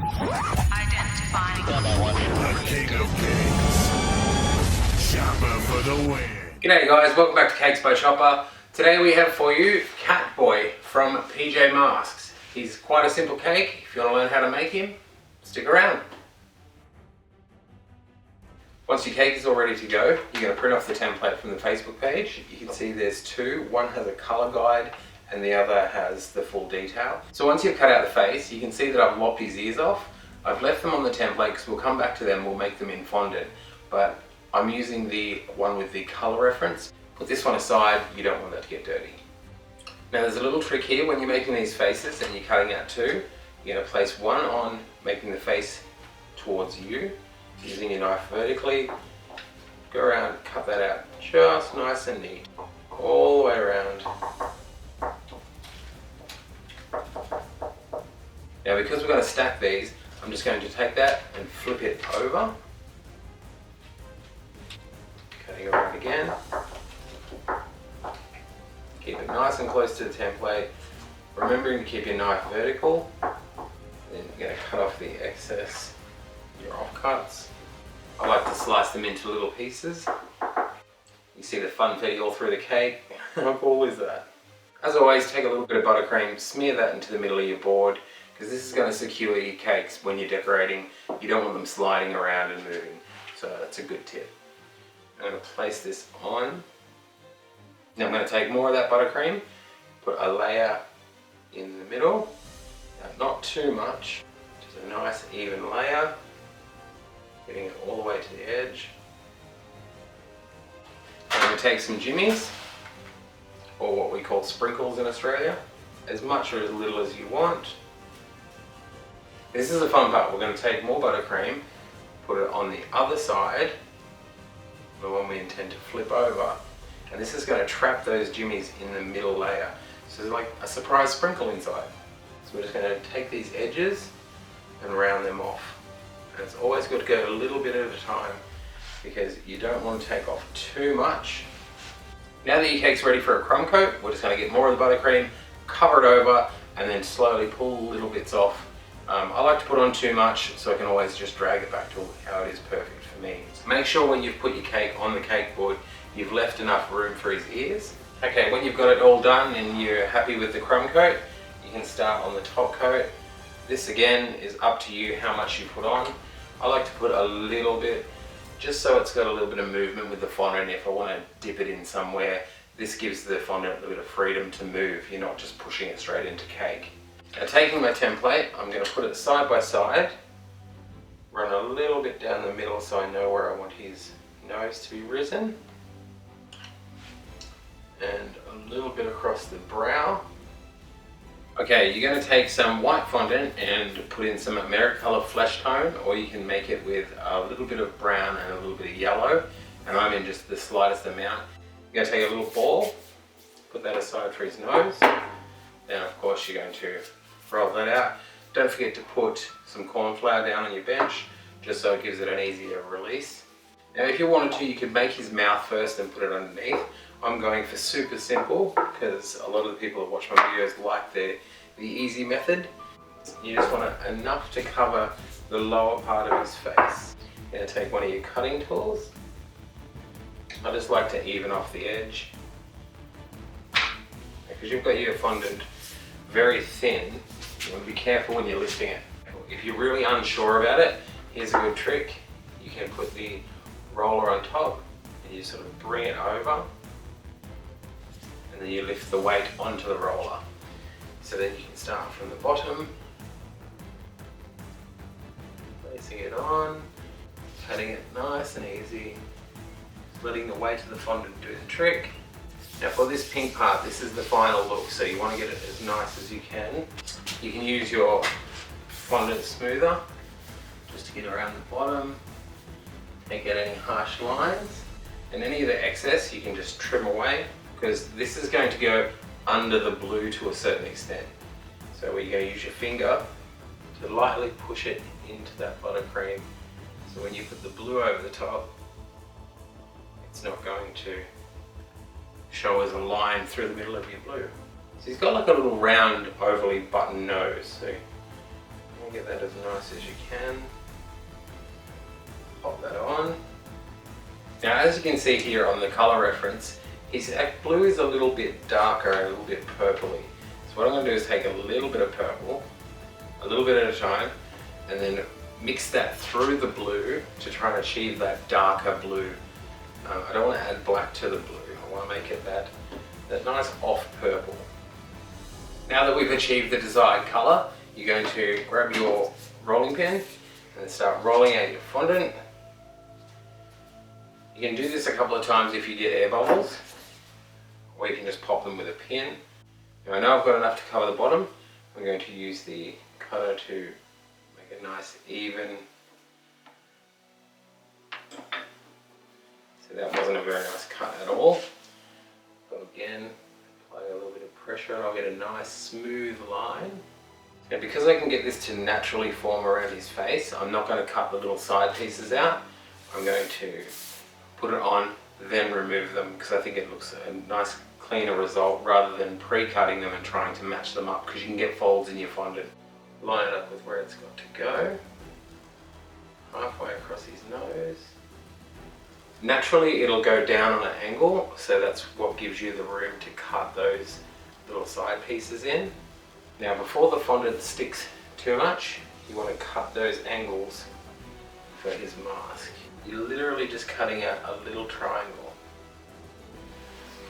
Identifying The king of cakes. Chopper for the win. G'day guys, welcome back to Cakes by Chopper. Today we have for you Catboy from PJ Masks. He's quite a simple cake. If you want to learn how to make him, stick around. Once your cake is all ready to go, you're going to print off the template from the Facebook page. You can see there's two. One has a colour guide and the other has the full detail. So once you've cut out the face, you can see that I've lopped his ears off. I've left them on the template because we'll come back to them, we'll make them in fondant. But I'm using the one with the colour reference. Put this one aside, you don't want that to get dirty. Now there's a little trick here when you're making these faces and you're cutting out two. You're going to place one on, making the face towards you, using your knife vertically. Go around, cut that out just nice and neat, all the way around. Now because we're going to stack these, I'm just going to take that and flip it over. Cutting around again. Keep it nice and close to the template. Remembering to keep your knife vertical. Then you're going to cut off the excess, your offcuts. I like to slice them into little pieces. You see the funfetti all through the cake. How cool is that? As always, take a little bit of buttercream, smear that into the middle of your board, because this is going to secure your cakes when you're decorating. You don't want them sliding around and moving, so that's a good tip. I'm going to place this on. Now I'm going to take more of that buttercream, put a layer in the middle, now, not too much, just a nice even layer, getting it all the way to the edge. I'm going to take some jimmies, or what we call sprinkles in Australia, as much or as little as you want. This is the fun part. We're going to take more buttercream, put it on the other side, the one we intend to flip over, and this is going to trap those jimmies in the middle layer. So it's like a surprise sprinkle inside. So we're just going to take these edges and round them off. And it's always good to go a little bit at a time because you don't want to take off too much. Now that your cake's ready for a crumb coat, we're just going to get more of the buttercream, cover it over, and then slowly pull little bits off. I like to put on too much so I can always just drag it back to how it is perfect for me. Make sure when you've put your cake on the cake board, you've left enough room for his ears. Okay, when you've got it all done and you're happy with the crumb coat, you can start on the top coat. This again is up to you how much you put on. I like to put a little bit, just so it's got a little bit of movement with the fondant. If I want to dip it in somewhere, this gives the fondant a little bit of freedom to move. You're not just pushing it straight into cake. Now taking my template, I'm going to put it side by side, run a little bit down the middle so I know where I want his nose to be risen, and a little bit across the brow. Okay, you're going to take some white fondant and put in some Americolor flesh tone, or you can make it with a little bit of brown and a little bit of yellow, and I'm in just the slightest amount. You're going to take a little ball, put that aside for his nose, then of course you're going to roll that out. Don't forget to put some corn flour down on your bench, just so it gives it an easier release. Now if you wanted to, you could make his mouth first and put it underneath. I'm going for super simple, because a lot of the people that watch my videos like the easy method. You just want enough to cover the lower part of his face. You're going to take one of your cutting tools. I just like to even off the edge, because you've got your fondant very thin. You want to be careful when you're lifting it. If you're really unsure about it, here's a good trick. You can put the roller on top and you sort of bring it over, and then you lift the weight onto the roller. So then you can start from the bottom, placing it on, cutting it nice and easy, just letting the weight of the fondant do the trick. Now for this pink part, this is the final look, so you want to get it as nice as you can. You can use your fondant smoother just to get around the bottom and get any harsh lines. And any of the excess you can just trim away, because this is going to go under the blue to a certain extent. So you're going to use your finger to lightly push it into that buttercream. So when you put the blue over the top, it's not going to show as a line through the middle of your blue. So he's got like a little round, overly buttoned nose. So Get that as nice as you can. Pop that on. Now as you can see here on the colour reference, his blue is a little bit darker and a little bit purpley. So what I'm going to do is take a little bit of purple, a little bit at a time, and then mix that through the blue to try and achieve that darker blue. I don't want to add black to the blue, I want to make it that nice off purple. Now that we've achieved the desired colour, you're going to grab your rolling pin and start rolling out your fondant. You can do this a couple of times if you get air bubbles, or you can just pop them with a pin. Now I know I've got enough to cover the bottom. I'm going to use the cutter to make a nice even. So that wasn't a very nice cut at all. But again, apply a little bit of pressure and I'll get a nice smooth line. And because I can get this to naturally form around his face, I'm not going to cut the little side pieces out. I'm going to put it on, then remove them, because I think it looks a nice cleaner result rather than pre-cutting them and trying to match them up, because you can get folds in your fondant. Line it up with where it's got to go. Halfway across his nose. Naturally it'll go down on an angle, so that's what gives you the room to cut those little side pieces in. Now before the fondant sticks too much, you want to cut those angles for his mask. You're literally just cutting out a little triangle.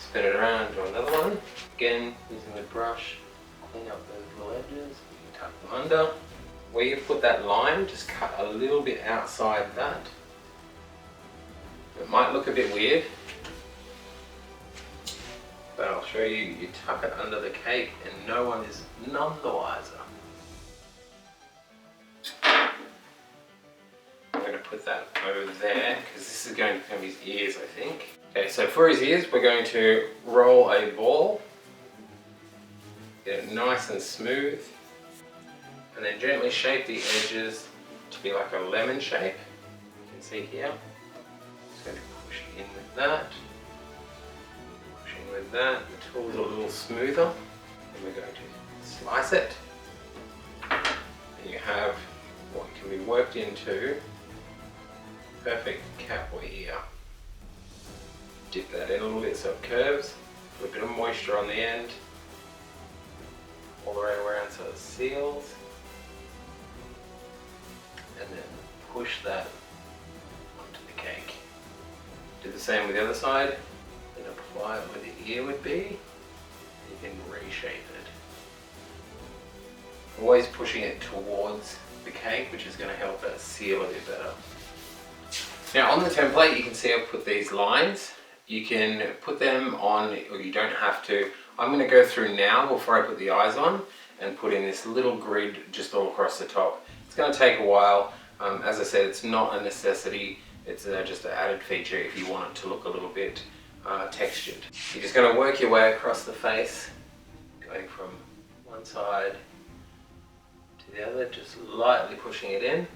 Spin it around to another one. Again, using the brush, clean up those little edges. You can tuck them under. Where you put that line, just cut a little bit outside that. It might look a bit weird, but I'll show you. You tuck it under the cake and no one is none the wiser. I'm going to put that over there because this is going to become his ears, I think. Okay, so for his ears we're going to roll a ball, get it nice and smooth, and then gently shape the edges to be like a lemon shape. You can see here. Just going to push in with that. Pushing with that. The tool's a little smoother. And we're going to slice it. And you have what can be worked into perfect Catboy ear. Dip that in a little bit so it curves. Put a bit of moisture on the end. All the way around so it seals. And then push that onto the cake. Do the same with the other side, then apply it where the ear would be. You can reshape it. Always pushing it towards the cake, which is going to help it seal a bit better. Now on the template you can see I've put these lines. You can put them on, or you don't have to. I'm going to go through now before I put the eyes on and put in this little grid just all across the top. It's going to take a while. As I said, it's not a necessity. It's just an added feature if you want it to look a little bit textured. You're just going to work your way across the face, going from one side to the other, just lightly pushing it in.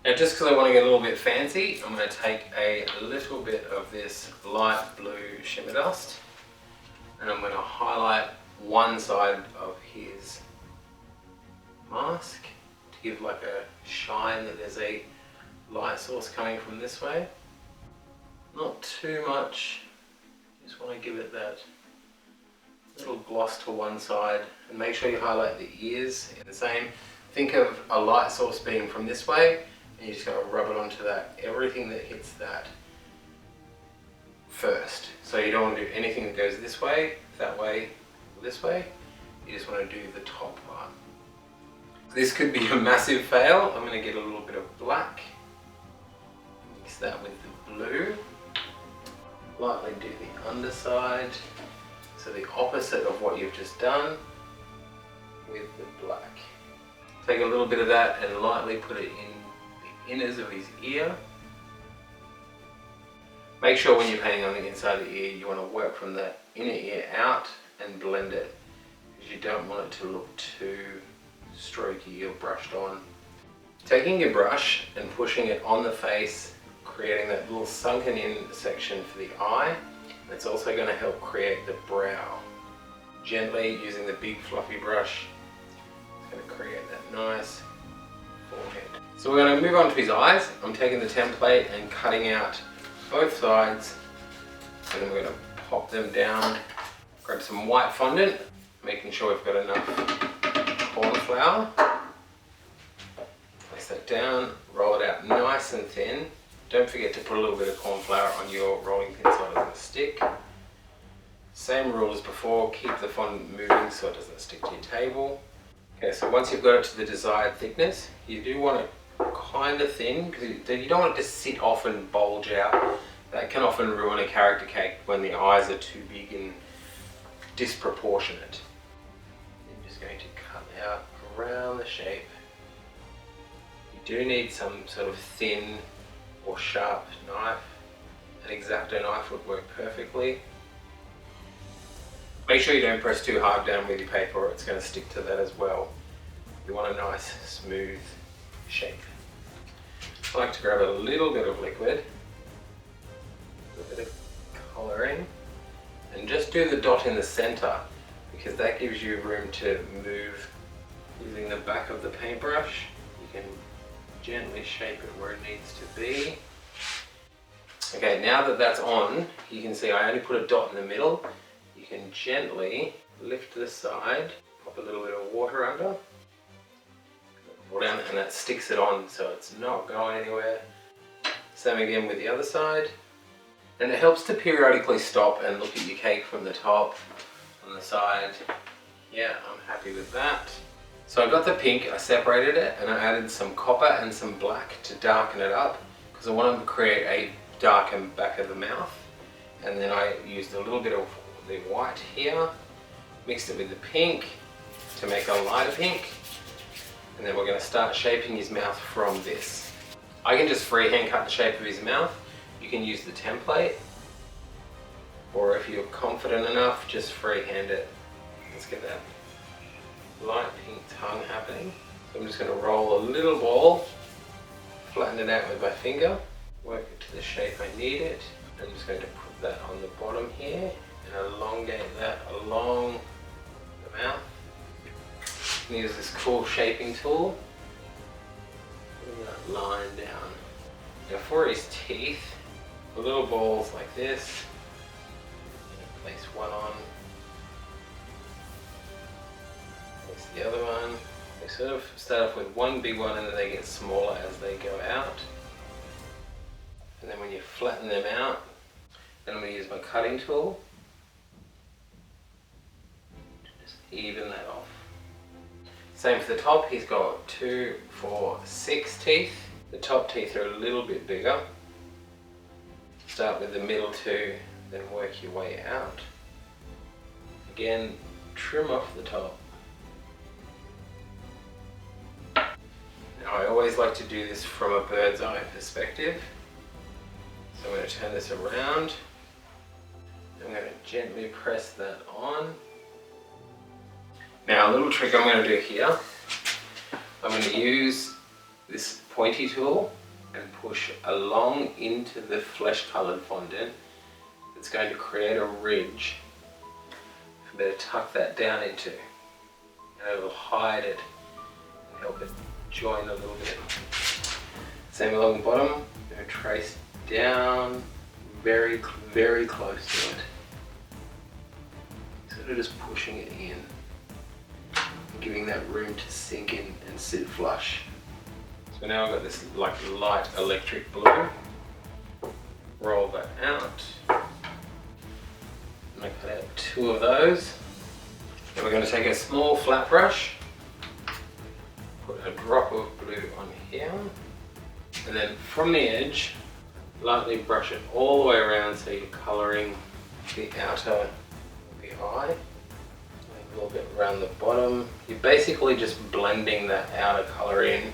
Now just because I want to get a little bit fancy, I'm going to take a little bit of this light blue shimmer dust and I'm going to highlight one side of his mask to give like a shine that there's a light source coming from this way. Not too much, just want to give it that little gloss to one side and make sure you highlight the ears in the same. Think of a light source being from this way and you just got to rub it onto that, everything that hits that first. So you don't want to do anything that goes this way, or this way. You just want to do the top part. This could be a massive fail. I'm going to get a little bit of black, mix that with the blue, lightly do the underside, so the opposite of what you've just done with the black. Take a little bit of that and lightly put it in the inners of his ear. Make sure when you're painting on the inside of the ear, you want to work from the inner ear out and blend it, because you don't want it to look too strokey or brushed on. Taking your brush and pushing it on the face, creating that little sunken in section for the eye, that's also going to help create the brow. Gently using the big fluffy brush, it's going to create that nice So we're going to move on to his eyes. I'm taking the template and cutting out both sides, and then we're going to pop them down. Grab some white fondant, making sure we've got enough corn flour. Place that down, roll it out nice and thin. Don't forget to put a little bit of corn flour on your rolling pin so it doesn't stick. Same rule as before, keep the fondant moving so it doesn't stick to your table. Okay, so once you've got it to the desired thickness, you do want it kind of thin, because you don't want it to sit off and bulge out. That can often ruin a character cake when the eyes are too big and disproportionate. I'm just going to cut out around the shape. You do need some sort of thin or sharp knife. An X-Acto knife would work perfectly. Make sure you don't press too hard down with your paper or it's going to stick to that as well. You want a nice smooth shape. I like to grab a little bit of liquid, a bit of colouring, and just do the dot in the centre, because that gives you room to move. Using the back of the paintbrush, you can gently shape it where it needs to be. Okay, now that that's on, you can see I only put a dot in the middle. You can gently lift the side, pop a little bit of water under, and that sticks it on so it's not going anywhere. Same again with the other side. And it helps to periodically stop and look at your cake from the top, on the side. Yeah, I'm happy with that. So I got the pink, I separated it, and I added some copper and some black to darken it up, because I wanted to create a darkened back of the mouth. And then I used a little bit of the white here, mixed it with the pink to make a lighter pink. And then we're going to start shaping his mouth from this. I can just freehand cut the shape of his mouth. You can use the template, or if you're confident enough, just freehand it. Let's get that light pink tongue happening. So I'm just going to roll a little ball, flatten it out with my finger, work it to the shape I need it. I'm just going to put that on the bottom here and elongate that along the mouth. Use this cool shaping tool. Putting that line down. Now for his teeth, little balls like this. Place one on. Place the other one. They sort of start off with one big one and then they get smaller as they go out. And then when you flatten them out, then I'm going to use my cutting tool to just even that off. Same for the top, he's got 2, 4, 6 teeth. The top teeth are a little bit bigger. Start with the middle 2, then work your way out. Again, trim off the top. Now I always like to do this from a bird's eye perspective. So I'm going to turn this around. I'm going to gently press that on. Now a little trick I'm going to do here, I'm going to use this pointy tool and push along into the flesh coloured fondant. It's going to create a ridge. I better tuck that down into, and it will hide it and help it join a little bit. Same along the bottom, I'm going to trace down very close to it. Sort of just pushing it in. Giving that room to sink in and sit flush. So now I've got this like light electric blue. Roll that out. And I cut out 2 of those. Then we're going to take a small flat brush, put a drop of blue on here, and then from the edge, lightly brush it all the way around so you're colouring the outer of the eye. A little bit around the bottom. You're basically just blending that outer colour in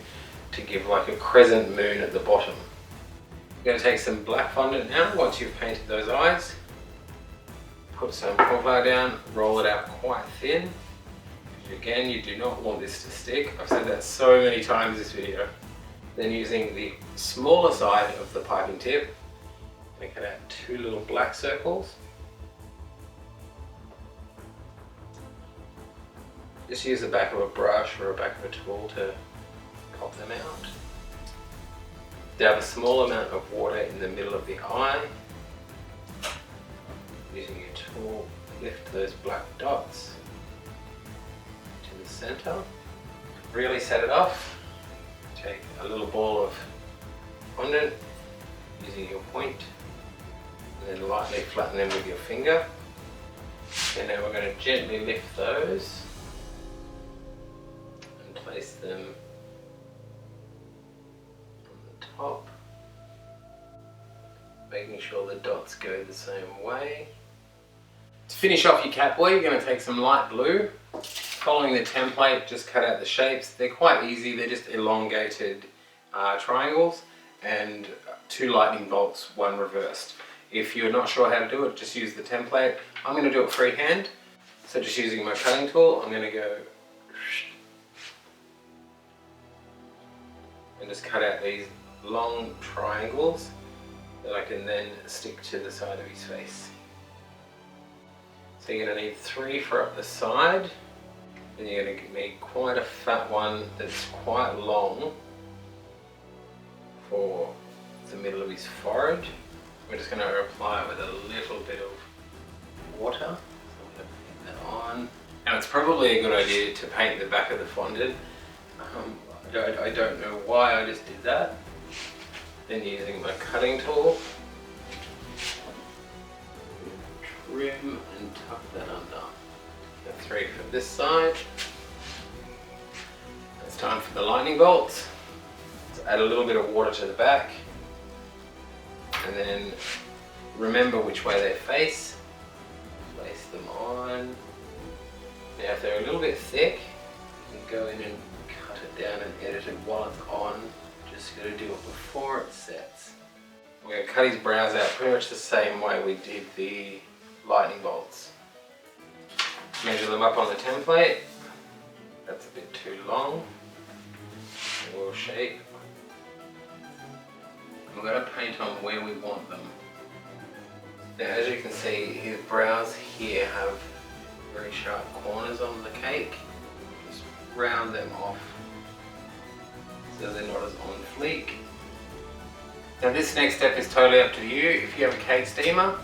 to give like a crescent moon at the bottom. You're going to take some black fondant now once you've painted those eyes. Put some corn flour down, roll it out quite thin. Again, you do not want this to stick. I've said that so many times this video. Then using the smaller side of the piping tip, I'm going to cut out 2 little black circles. Just use the back of a brush or a back of a tool to pop them out. Dab a small amount of water in the middle of the eye. Using your tool, lift those black dots to the center. Really set it off. Take a little ball of fondant using your point, and then lightly flatten them with your finger. And now we're going to gently lift those and place them on the top, making sure the dots go the same way. To finish off your Catboy, you're going to take some light blue. Following the template, just cut out the shapes. They're quite easy, they're just elongated triangles and 2 lightning bolts, 1 reversed. If you're not sure how to do it, just use the template. I'm going to do it freehand. So just using my cutting tool, I'm going to go and just cut out these long triangles that I can then stick to the side of his face. So you're going to need 3 for up the side, and you're going to need quite a fat one that's quite long for the middle of his forehead. We're just going to apply it with a little bit of water. So I'm going to paint that on. Now it's probably a good idea to paint the back of the fondant. I don't know why I just did that. Then using my cutting tool, trim and tuck that under. Got 3 for this side. It's time for the lightning bolts. So add a little bit of water to the back, and then remember which way they face. Place them on. Now if they're a little bit thick, you can go in and cut it down and edit it while it's on. Just got to do it before it sets. We're going to cut his brows out pretty much the same way we did the lightning bolts. Measure them up on the template. That's a bit too long. We'll shape. We're going to paint on where we want them. Now as you can see, his brows here have very sharp corners on the cake. Just round them off so they're not as on fleek. Now this next step is totally up to you. If you have a cake steamer,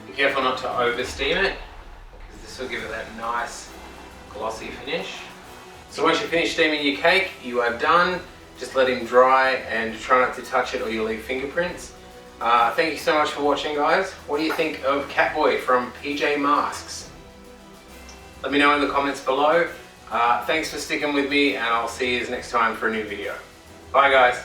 be careful not to over steam it, because this will give it that nice glossy finish. So once you finish steaming your cake, you are done. Just let him dry and try not to touch it or you'll leave fingerprints. Thank you so much for watching, guys. What do you think of Catboy from PJ Masks? Let me know in the comments below. Thanks for sticking with me, and I'll see you next time for a new video. Bye guys.